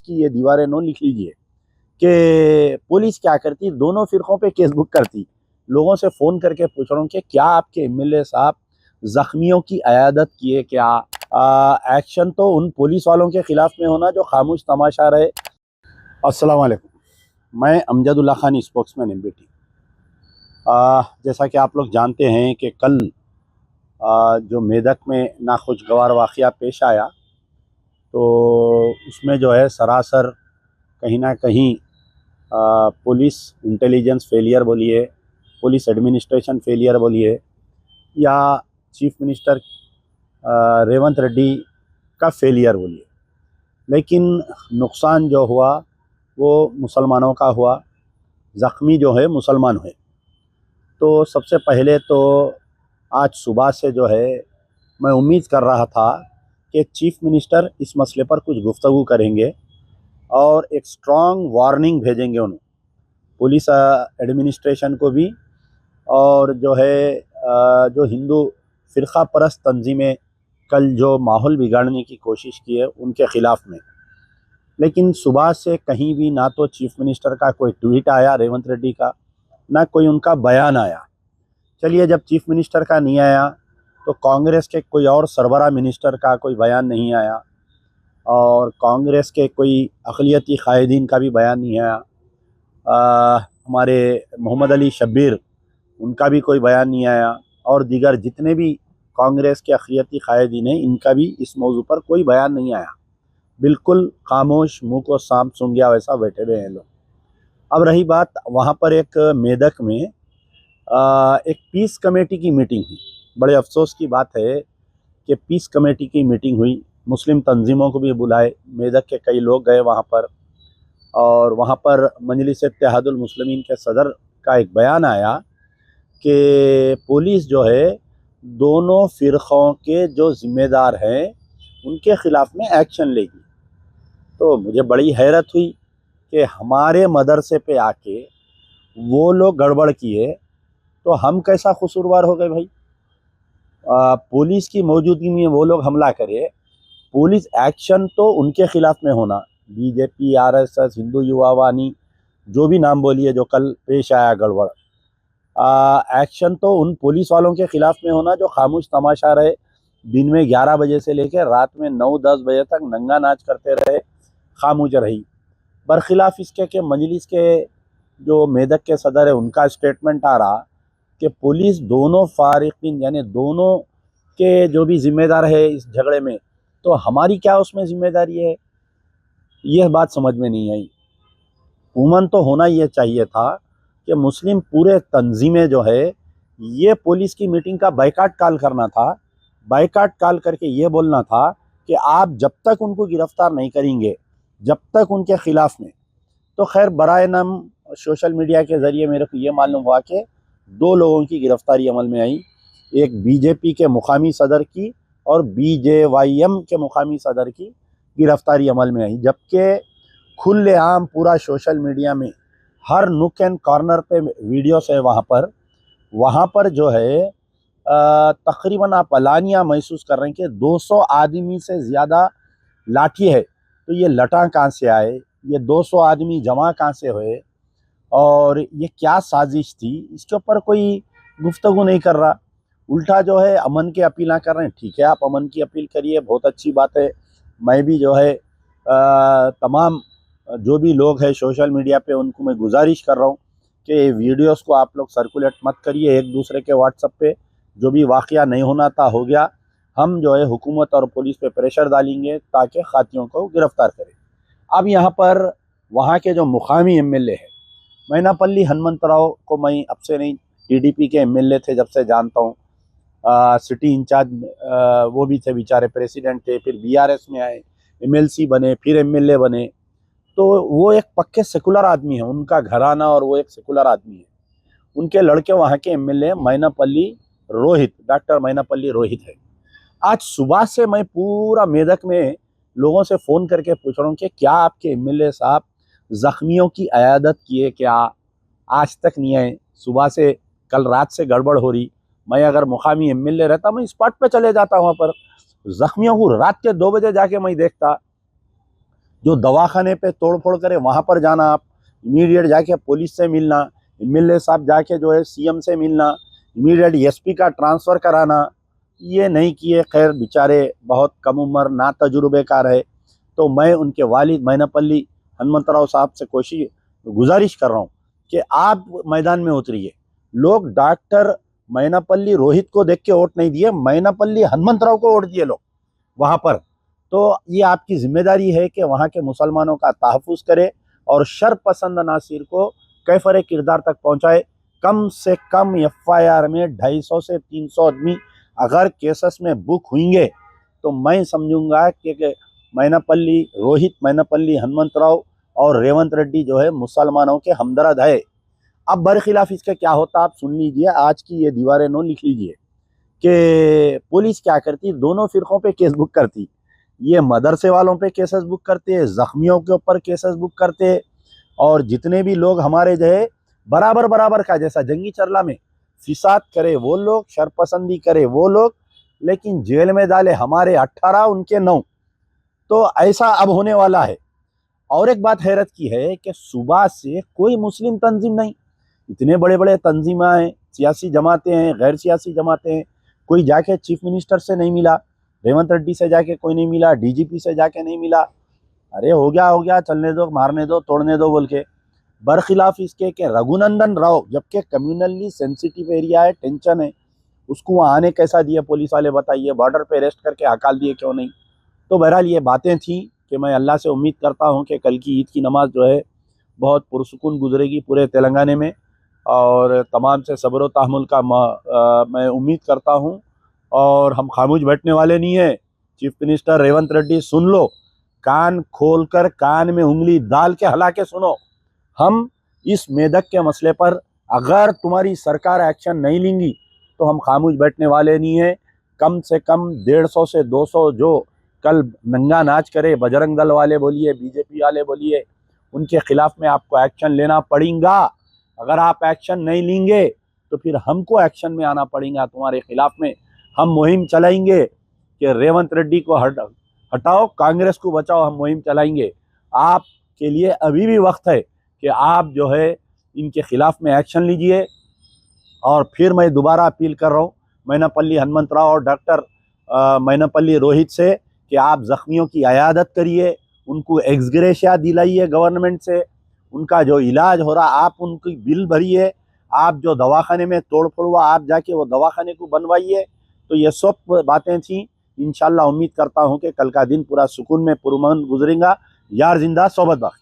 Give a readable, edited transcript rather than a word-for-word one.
की ये दीवारें नो लिख लीजिए कि पुलिस क्या करती, दोनों फिरकों पे केस बुक करती। लोगों से फ़ोन करके पूछ रहा हूँ कि क्या आपके एमएलए साहब ज़ख्मियों की अयादत किए क्या? एक्शन तो उन पुलिस वालों के खिलाफ में होना जो खामोश तमाशा रहे। अस्सलाम वालेकुम, मैं अमजदुल्ला खान, स्पोक्समैन एमबीटी। जैसा कि आप लोग जानते हैं कि कल जो मेदक में नाखुशगवार वाक़या पेश आया, तो उसमें जो है सरासर कहीं ना कहीं पुलिस इंटेलिजेंस फेलियर बोलिए, पुलिस एडमिनिस्ट्रेशन फेलियर बोलिए, या चीफ मिनिस्टर रेवंत रेड्डी का फेलियर बोलिए, लेकिन नुकसान जो हुआ वो मुसलमानों का हुआ, ज़ख्मी जो है मुसलमान हुए। तो सबसे पहले तो आज सुबह से जो है मैं उम्मीद कर रहा था कि चीफ मिनिस्टर इस मसले पर कुछ गुफ्तगू करेंगे और एक स्ट्रॉन्ग वार्निंग भेजेंगे उन पुलिस एडमिनिस्ट्रेशन को भी, और जो है जो हिंदू फ़िरका परस्त तंजीमें कल जो माहौल बिगाड़ने की कोशिश की है उनके ख़िलाफ़ में। लेकिन सुबह से कहीं भी ना तो चीफ मिनिस्टर का कोई ट्वीट आया रेवंत रेड्डी का, ना कोई उनका बयान आया। चलिए, जब चीफ मिनिस्टर का नहीं आया तो कांग्रेस के कोई और सरबरा मिनिस्टर का कोई बयान नहीं आया, और कांग्रेस के कोई अक़लियती कायदीन का भी बयान नहीं आया। हमारे मोहम्मद अली शब्बीर, उनका भी कोई बयान नहीं आया, और दीगर जितने भी कांग्रेस के अक़लियती कायदीन हैं इनका भी इस मौजू पर कोई बयान नहीं आया। बिल्कुल खामोश, मुँह को सांप सूंघ गया वैसा बैठे हुए हैं लोग। अब रही बात, वहाँ पर एक मेदक में एक पीस कमेटी की मीटिंग हुई। बड़े अफसोस की बात है कि पीस कमेटी की मीटिंग हुई, मुस्लिम तंजीमों को भी बुलाए, मेदक के कई लोग गए वहाँ पर, और वहाँ पर मजलिस इत्तेहादुल मुस्लिमीन के सदर का एक बयान आया कि पुलिस जो है दोनों फ़िरक़ों के जो ज़िम्मेदार हैं उनके ख़िलाफ़ में एक्शन लेगी। तो मुझे बड़ी हैरत हुई कि हमारे मदरसे पे आके वो लोग गड़बड़ किए तो हम कैसा कसूरवार हो गए भाई? पुलिस की मौजूदगी में वो लोग हमला करे, पुलिस एक्शन तो उनके खिलाफ में होना। बीजेपी, आरएसएस, हिंदू युवा वानी, जो भी नाम बोलिए, जो कल पेश आया गड़बड़, एक्शन तो उन पुलिस वालों के खिलाफ में होना जो खामोश तमाशा रहे, दिन में 11 बजे से लेकर रात में 9-10 बजे तक नंगा नाच करते रहे, खामोश रही। बरखिलाफ़ इसके कि मजलिस के जो मेदक के सदर है उनका स्टेटमेंट आ रहा कि पुलिस दोनों फारिकीन यानी दोनों के जो भी ज़िम्मेदार है इस झगड़े में, तो हमारी क्या उसमें ज़िम्मेदारी है? यह बात समझ में नहीं आई। उमन तो होना ये चाहिए था कि मुस्लिम पूरे तंजीमें जो है ये पुलिस की मीटिंग का बायकाट कॉल करना था, बायकाट कॉल करके ये बोलना था कि आप जब तक उनको गिरफ़्तार नहीं करेंगे, जब तक उनके ख़िलाफ़ में। तो खैर बराए नम सोशल मीडिया के ज़रिए मेरे को ये मालूम हुआ कि 2 लोगों की गिरफ़्तारी अमल में आई, एक बीजेपी के मुकामी सदर की और बीजेवाईएम के मुकामी सदर की गिरफ़्तारी अमल में आई। जबकि खुलेआम पूरा सोशल मीडिया में हर नुक एंड कॉर्नर पे वीडियोस है वहाँ पर जो है तकरीबन आप अलानिया महसूस कर रहे हैं कि 200 आदमी से ज़्यादा लाठी है। तो ये लटा कहाँ से आए, ये 200 आदमी जमा कहाँ से हुए, और ये क्या साजिश थी, इसके ऊपर कोई गुफ्तगू नहीं कर रहा। उल्टा जो है अमन की अपील कर रहे हैं। ठीक है, आप अमन की अपील करिए, बहुत अच्छी बात है। मैं भी जो है तमाम जो भी लोग हैं सोशल मीडिया पे उनको मैं गुजारिश कर रहा हूँ कि वीडियोस को आप लोग सर्कुलेट मत करिए एक दूसरे के व्हाट्सएप पे। जो भी वाक़या नहीं होना था हो गया। हम जो है हुकूमत और पुलिस पे प्रेशर डालेंगे ताकि खातियों को गिरफ़्तार करें। अब यहाँ पर वहाँ के जो मुकामी एमएलए हैं, मैनापल्ली हनुमंतराव को मैं अब से नहीं, टीडीपी के एमएलए थे जब से जानता हूँ। सिटी इंचार्ज वो भी थे बेचारे, प्रेसिडेंट थे, फिर बीआरएस में आए, एमएलसी बने, फिर एमएलए बने। तो वो एक पक्के सेकुलर आदमी है, उनका घराना, और वो एक सेकुलर आदमी है। उनके लड़के वहाँ के एमएलए मैनापल्ली रोहित, डॉक्टर मैनापल्ली रोहित है। आज सुबह से मैं पूरा मेदक में लोगों से फ़ोन करके पूछ रहा हूँ कि क्या आपके एमएलए साहब ज़ख्मियों की अयादत किए क्या? आज तक नहीं आए। सुबह से, कल रात से गड़बड़ हो रही। मैं अगर मुकामी एमएलए रहता मैं स्पॉट पे चले जाता वहाँ पर, ज़ख्मियों को रात के 2 बजे जाके मैं देखता। जो दवाखाने पे तोड़ फोड़ करे वहाँ पर जाना, आप इमीडिएट जाके पुलिस से मिलना, एमएलए साहब जाके जो है सीएम से मिलना, इमीडिएट एसपी का ट्रांसफ़र कराना, ये नहीं किए। खैर बेचारे बहुत कम उम्र ना तजुर्बेकार है। तो मैं उनके वालिद मैनापल्ली हनुमंतराव साहब से गुजारिश कर रहा हूँ कि आप मैदान में उतरिए। लोग डॉक्टर मैनापल्ली रोहित को देख के वोट नहीं दिए, मैनापल्ली हनुमंतराव को वोट दिए लोग वहाँ पर। तो ये आपकी जिम्मेदारी है कि वहाँ के मुसलमानों का तहफ़्फ़ुज़ करे और शर पसंद नासिर को कैफर किरदार तक पहुँचाए। कम से कम एफआईआर में 250 से 300 आदमी अगर केसेस में बुक होंगे तो मैं समझूंगा कि मैनापल्ली रोहित, मैनापल्ली हनुमंतराव और रेवंत रेड्डी जो है मुसलमानों के हमदर्द है। अब बरखिलाफ इसके क्या होता आप सुन लीजिए। आज की ये दीवारें नो लिख लीजिए कि पुलिस क्या करती, दोनों फिरकों पे केस बुक करती। ये मदरसे वालों पे केसेस बुक करते, जख्मियों के ऊपर केसेस बुक करते, और जितने भी लोग हमारे जो है बराबर बराबर का, जैसा जंगी चरला में फिसाद करे वो लोग, शरपसंदी करे वो लोग, लेकिन जेल में डाले हमारे 18 उनके 9। तो ऐसा अब होने वाला है। और एक बात हैरत की है कि सुबह से कोई मुस्लिम तंजीम नहीं, इतने बड़े बड़े तंजीमा हैं, सियासी जमातें हैं, गैर सियासी जमातें हैं, कोई जाके चीफ मिनिस्टर से नहीं मिला, रेवंत रेड्डी से जाके कोई नहीं मिला, डीजीपी से जाके नहीं मिला। अरे हो गया चलने दो, मारने दो, तोड़ने दो बोल के। बरखिलाफ इसके कि रघुनंदन राव, जबकि कम्युनली सेंसिटिव एरिया है, टेंशन है, उसको वहाँ आने कैसा दिया पुलिस वाले बताइए, बॉर्डर पे अरेस्ट करके हकाल दिए क्यों नहीं। तो बहरहाल ये बातें थी कि मैं अल्लाह से उम्मीद करता हूँ कि कल की ईद की नमाज जो है बहुत पुरसुकून गुजरेगी पूरे तेलंगाना में, और तमाम से सब्र व तहम्मुल का मैं उम्मीद करता हूँ। और हम खामोश बैठने वाले नहीं हैं। चीफ मिनिस्टर रेवंत रेड्डी सुन लो, कान खोलकर कान में उंगली डाल के हला के सुनो। हम इस मेदक के मसले पर अगर तुम्हारी सरकार एक्शन नहीं लेंगी तो हम खामोश बैठने वाले नहीं हैं। कम से कम 150 से 200 जो कल नंगा नाच करे, बजरंग दल वाले बोलिए, बीजेपी वाले बोलिए, उनके खिलाफ में आपको एक्शन लेना पड़ेगा। अगर आप एक्शन नहीं लेंगे तो फिर हमको एक्शन में आना पड़ेगा तुम्हारे खिलाफ में। हम मुहिम चलाएंगे कि रेवंत रेड्डी को हटाओ, कांग्रेस को बचाओ, हम मुहिम चलाएंगे। आपके लिए अभी भी वक्त है कि आप जो है इनके खिलाफ में एक्शन लीजिए। और फिर मैं दोबारा अपील कर रहा हूँ मैनापल्ली हनुमंतराव और डॉक्टर मैनापल्ली रोहित से कि आप ज़ख्मियों की अयादत करिए, उनको एक्सग्रेशिया दिलाइए गवर्नमेंट से, उनका जो इलाज हो रहा आप उनकी बिल भरिए, आप जो दवाखाने में तोड़ फोड़ हुआ आप जाके वो दवाखाने को बनवाइए। तो ये सब बातें थी। इंशाल्लाह उम्मीद करता हूँ कि कल का दिन पूरा सुकून में पुरअमन गुजरेगा। यार जिंदा सोबत बाकी।